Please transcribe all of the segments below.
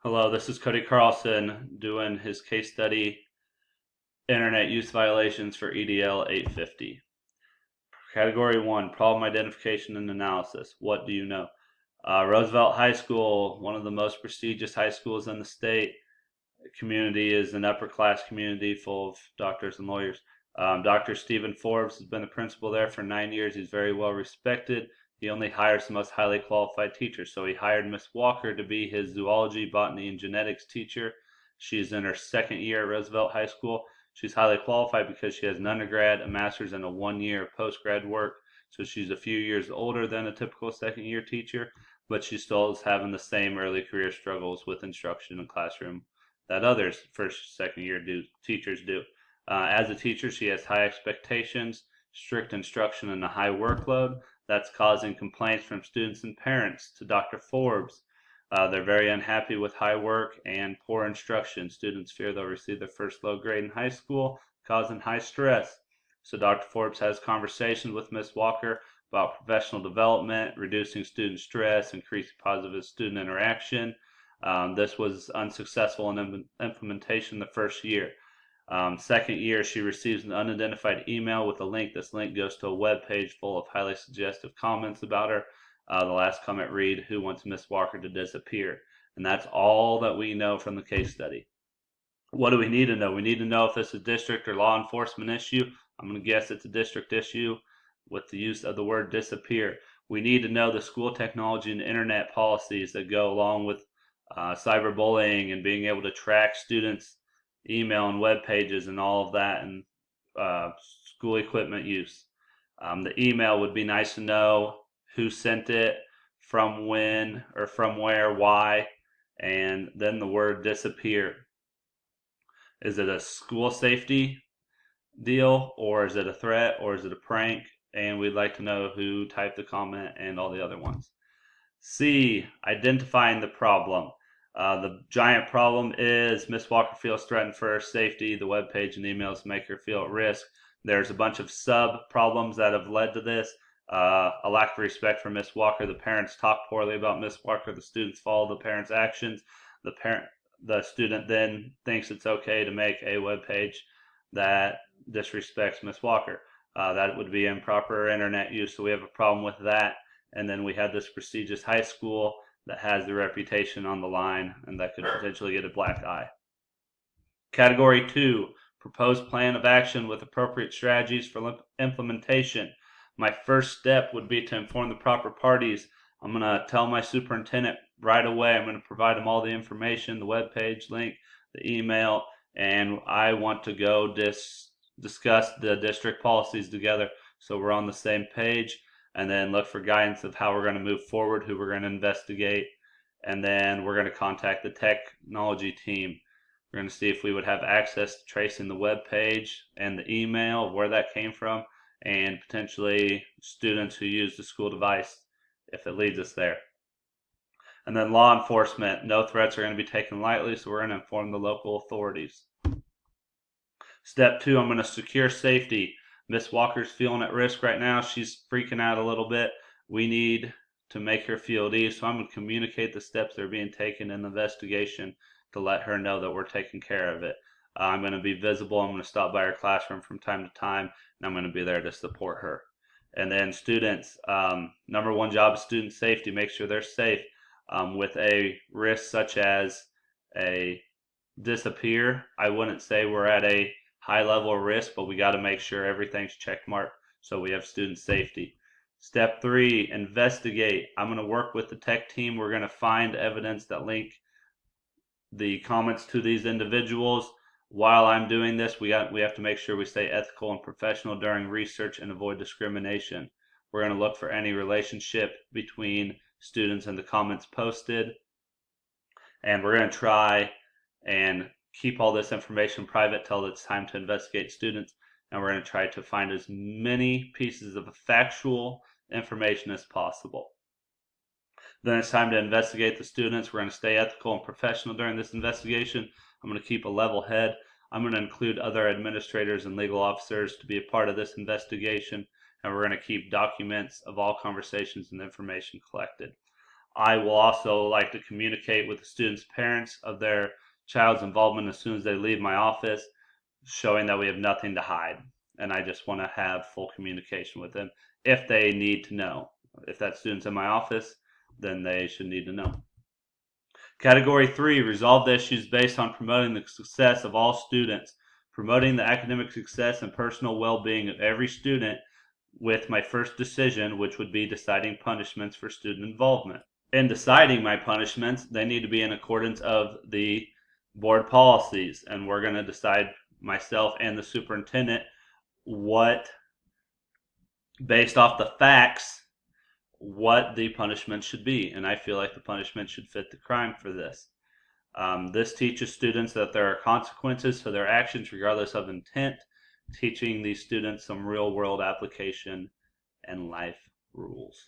Hello, this is Cody Carlson doing his case study, Internet Use Violations for EDL 850. Category 1, Problem Identification and Analysis. What do you know? Roosevelt High School, one of the most prestigious high schools in the state. The community is an upper class community full of doctors and lawyers. Dr. Stephen Forbes has been the principal there for 9 years. He's very well respected. He only hires the most highly qualified teachers. So he hired Miss Walker to be his zoology, botany, and genetics teacher. She's in her second year at Roosevelt High School. She's highly qualified because she has an undergrad, a master's, and a 1 year postgrad work. So she's a few years older than a typical second year teacher, but she still is having the same early career struggles with instruction and classroom that others first, second year teachers do. As a teacher, she has high expectations, strict instruction, and a high workload. That's causing complaints from students and parents to Dr. Forbes. They're very unhappy with high work and poor instruction. Students fear they'll receive their first low grade in high school, causing high stress. So Dr. Forbes has conversations with Ms. Walker about professional development, reducing student stress, increasing positive student interaction. This was unsuccessful in implementation the first year. Second year, she receives an unidentified email with a link. This link goes to a web page full of highly suggestive comments about her. The last comment read, "Who wants Miss Walker to disappear?" And that's all that we know from the case study. What do we need to know? We need to know if this is a district or law enforcement issue. I'm going to guess it's a district issue with the use of the word disappear. We need to know the school technology and internet policies that go along with cyberbullying and being able to track students' email and web pages and all of that, and school equipment use. The email would be nice to know who sent it, from when or from where, why, and then the word disappear. Is it a school safety deal, or is it a threat, or is it a prank? And we'd like to know who typed the comment and all the other ones. C, identifying the problem. The giant problem is Miss Walker feels threatened for her safety. The web page and emails make her feel at risk. There's a bunch of sub problems that have led to this. A lack of respect for Miss Walker. The parents talk poorly about Miss Walker. The students follow the parents' actions. The student then thinks it's okay to make a web page that disrespects Miss Walker. That would be improper internet use. So we have a problem with that. And then we have this prestigious high school that has the reputation on the line and that could potentially get a black eye. Category 2, proposed plan of action with appropriate strategies for implementation. My first step would be to inform the proper parties. I'm going to tell my superintendent right away. I'm going to provide him all the information, the web page link, the email, and I want to go discuss the district policies together so we're on the same page, and then look for guidance of how we're going to move forward, who we're going to investigate, and then we're going to contact the technology team. We're going to see if we would have access to tracing the web page and the email of where that came from, and potentially students who use the school device if it leads us there. And then law enforcement, no threats are going to be taken lightly, so we're going to inform the local authorities. Step 2, I'm going to secure safety. Miss Walker's feeling at risk right now. She's freaking out a little bit. We need to make her feel at ease, so I'm going to communicate the steps that are being taken in the investigation to let her know that we're taking care of it. I'm going to be visible. I'm going to stop by her classroom from time to time, and I'm going to be there to support her. And then students, number one job is student safety. Make sure they're safe. With a risk such as a disappear, I wouldn't say we're at a high level of risk, but we got to make sure everything's checkmarked so we have student safety. Step 3, investigate. I'm going to work with the tech team. We're going to find evidence that link the comments to these individuals. While I'm doing this, we have to make sure we stay ethical and professional during research and avoid discrimination. We're going to look for any relationship between students and the comments posted, and we're going to try and keep all this information private till it's time to investigate students, and we're going to try to find as many pieces of factual information as possible. Then it's time to investigate the students. We're going to stay ethical and professional during this investigation. I'm going to keep a level head. I'm going to include other administrators and legal officers to be a part of this investigation, and we're going to keep documents of all conversations and information collected. I will also like to communicate with the students' parents of their child's involvement as soon as they leave my office, showing that we have nothing to hide. And I just want to have full communication with them if they need to know. If that student's in my office, then they should need to know. Category 3, resolve the issues based on promoting the success of all students, promoting the academic success and personal well-being of every student with my first decision, which would be deciding punishments for student involvement. In deciding my punishments, they need to be in accordance of the board policies, and we're going to decide, myself and the superintendent, what, based off the facts, what the punishment should be. And I feel like the punishment should fit the crime for this. This teaches students that there are consequences for their actions regardless of intent, teaching these students some real world application and life rules.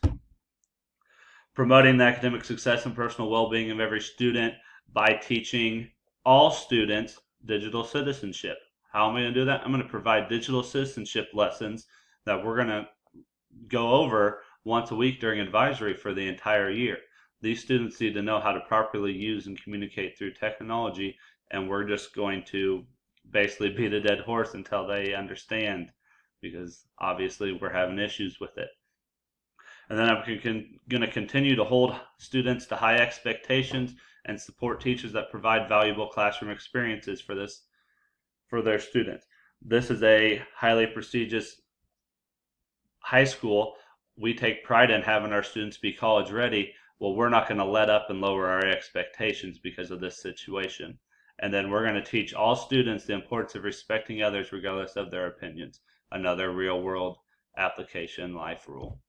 Promoting the academic success and personal well-being of every student by teaching all students digital citizenship. How am I going to do that? I'm going to provide digital citizenship lessons that we're going to go over once a week during advisory for the entire year. These students need to know how to properly use and communicate through technology, and we're just going to basically beat a dead horse until they understand, because obviously we're having issues with it. And then I'm going to continue to hold students to high expectations and support teachers that provide valuable classroom experiences for their students. This is a highly prestigious high school. We take pride in having our students be college ready. Well, we're not going to let up and lower our expectations because of this situation. And then we're going to teach all students the importance of respecting others regardless of their opinions. Another real world application life rule.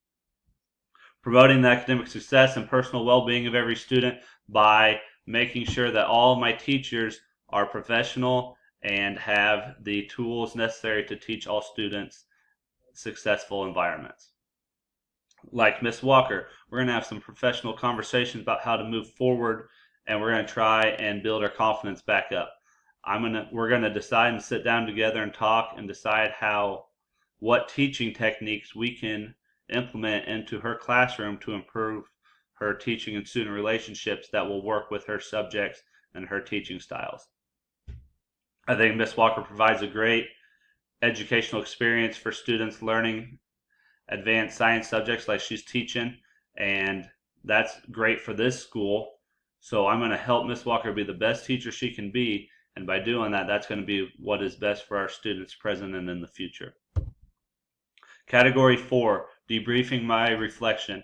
Promoting the academic success and personal well-being of every student by making sure that all of my teachers are professional and have the tools necessary to teach all students successful environments. Like Miss Walker, we're going to have some professional conversations about how to move forward, and we're going to try and build our confidence back up. We're going to decide and sit down together and talk and decide what teaching techniques we can implement into her classroom to improve her teaching and student relationships that will work with her subjects and her teaching styles. I think Miss Walker provides a great educational experience for students learning advanced science subjects like she's teaching, and that's great for this school. So I'm going to help Miss Walker be the best teacher she can be, and by doing that, that's going to be what is best for our students present and in the future. Category 4, debriefing my reflection.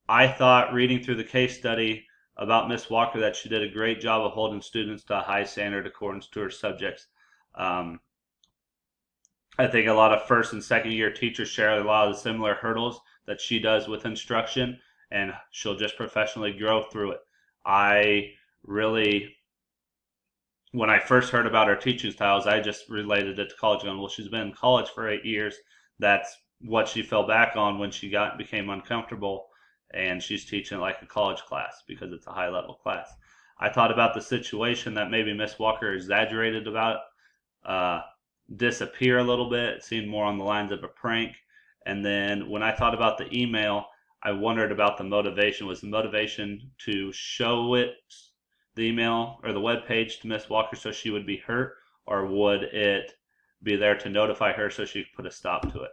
I thought, reading through the case study about Miss Walker, that she did a great job of holding students to a high standard according to her subjects. I think a lot of first and second year teachers share a lot of the similar hurdles that she does with instruction, and she'll just professionally grow through it. When I first heard about her teaching styles, I just related it to college, going, well, she's been in college for 8 years. That's what she fell back on when she became uncomfortable, and she's teaching like a college class because it's a high level class. I thought about the situation that maybe Miss Walker exaggerated about, disappear a little bit. It seemed more on the lines of a prank. And then when I thought about the email, I wondered about the motivation. Was the motivation to show the email or the web page to Miss Walker so she would be hurt, or would it be there to notify her so she could put a stop to it?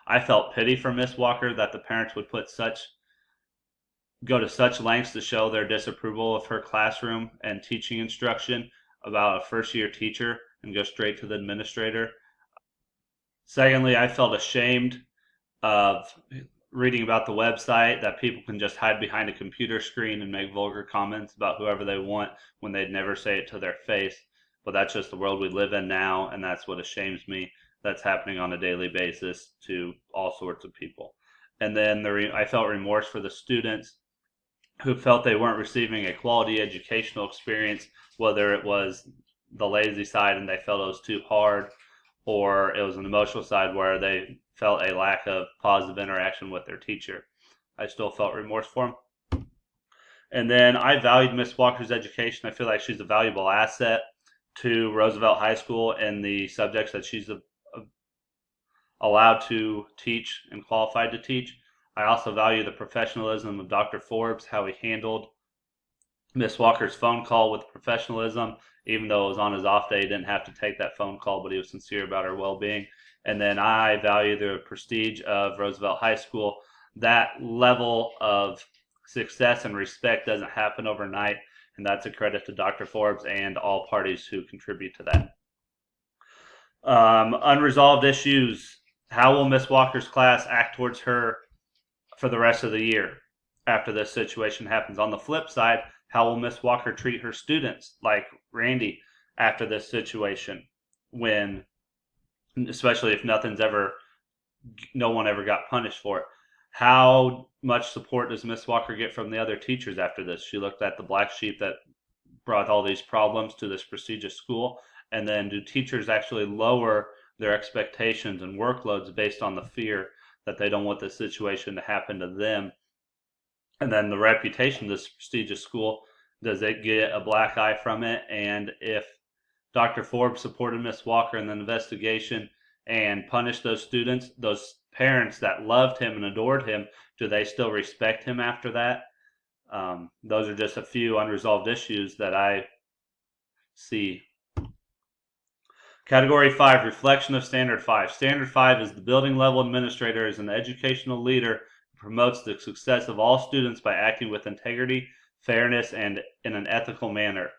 I felt pity for Miss Walker that the parents would go to such lengths to show their disapproval of her classroom and teaching instruction about a first year teacher and go straight to the administrator. Secondly, I felt ashamed of reading about the website that people can just hide behind a computer screen and make vulgar comments about whoever they want when they'd never say it to their face. But that's just the world we live in now, and that's what ashames me. That's happening on a daily basis to all sorts of people. And then I felt remorse for the students who felt they weren't receiving a quality educational experience, whether it was the lazy side and they felt it was too hard, or it was an emotional side where they felt a lack of positive interaction with their teacher. I still felt remorse for them. And then I valued Miss Walker's education. I feel like she's a valuable asset to Roosevelt High School and the subjects that she's allowed to teach and qualified to teach. I also value the professionalism of Dr. Forbes, how he handled Miss Walker's phone call with professionalism, even though it was on his off day. He didn't have to take that phone call, but he was sincere about her well-being. And then I value the prestige of Roosevelt High School. That level of success and respect doesn't happen overnight, and that's a credit to Dr. Forbes and all parties who contribute to that. Unresolved issues. How will Miss Walker's class act towards her for the rest of the year after this situation happens? On the flip side, how will Miss Walker treat her students, like Randy, after this situation, when, especially if no one ever got punished for it? How much support does Miss Walker get from the other teachers after this? She looked at the black sheep that brought all these problems to this prestigious school, and then do teachers actually lower their expectations and workloads based on the fear that they don't want this situation to happen to them? And then the reputation of this prestigious school, does it get a black eye from it? And if Dr. Forbes supported Miss Walker in the investigation and punished those students, those parents that loved him and adored him, do they still respect him after that? Those are just a few unresolved issues that I see. Category 5, reflection of Standard 5. Standard 5 is the building level administrator is an educational leader who promotes the success of all students by acting with integrity, fairness, and in an ethical manner.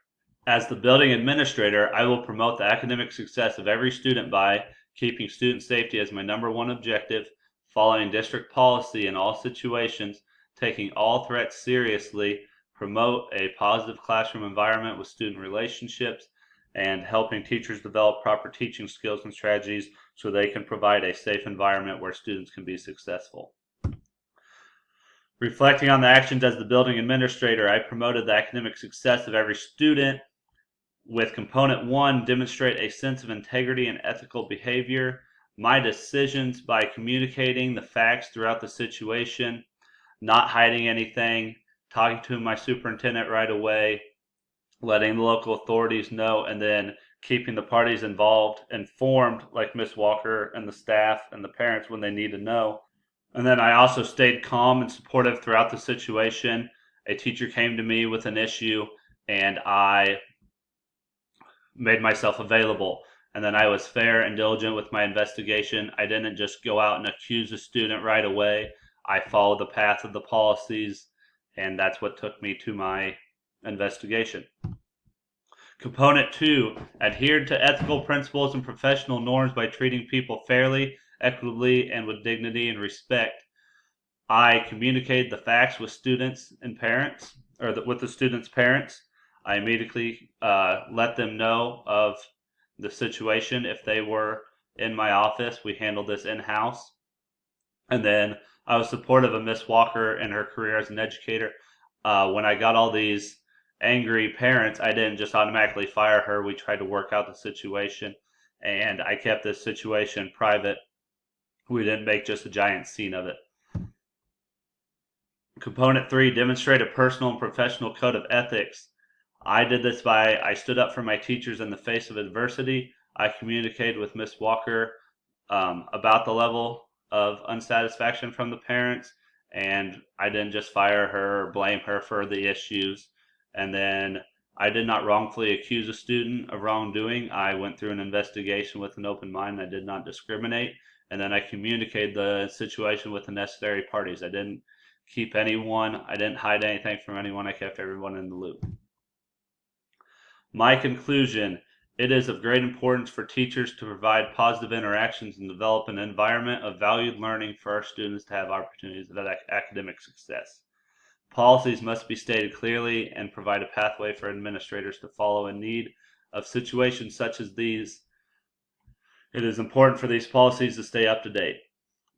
As the building administrator, I will promote the academic success of every student by keeping student safety as my number one objective, following district policy in all situations, taking all threats seriously, promote a positive classroom environment with student relationships, and helping teachers develop proper teaching skills and strategies so they can provide a safe environment where students can be successful. Reflecting on the actions as the building administrator, I promoted the academic success of every student with component 1, demonstrate a sense of integrity and ethical behavior. My decisions by communicating the facts throughout the situation, not hiding anything, talking to my superintendent right away, letting the local authorities know, and then keeping the parties involved informed, like Miss Walker and the staff and the parents when they need to know. And then I also stayed calm and supportive throughout the situation. A teacher came to me with an issue, and I made myself available. And then I was fair and diligent with my investigation. I didn't just go out and accuse a student right away. I followed the path of the policies, and that's what took me to my investigation. Component 2, adhered to ethical principles and professional norms by treating people fairly, equitably, and with dignity and respect. I communicated the facts with students and parents, or with the students' parents. I immediately let them know of the situation. If they were in my office, we handled this in-house. And then I was supportive of Miss Walker and her career as an educator. When I got all these angry parents, I didn't just automatically fire her. We tried to work out the situation, and I kept this situation private. We didn't make just a giant scene of it. Component 3, demonstrate a personal and professional code of ethics. I did this by, I stood up for my teachers in the face of adversity. I communicated with Miss Walker about the level of unsatisfaction from the parents, and I didn't just fire her or blame her for the issues. And then I did not wrongfully accuse a student of wrongdoing. I went through an investigation with an open mind. I did not discriminate. And then I communicated the situation with the necessary parties. I didn't keep anyone, I didn't hide anything from anyone. I kept everyone in the loop. My conclusion, it is of great importance for teachers to provide positive interactions and develop an environment of valued learning for our students to have opportunities of academic success. Policies must be stated clearly and provide a pathway for administrators to follow in need of situations such as these. It is important for these policies to stay up to date.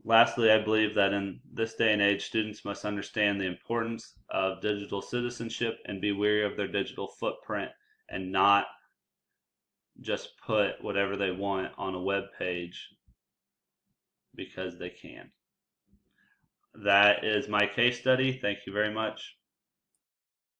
Lastly, I believe that in this day and age, students must understand the importance of digital citizenship and be wary of their digital footprint and not just put whatever they want on a web page because they can. That is my case study. Thank you very much.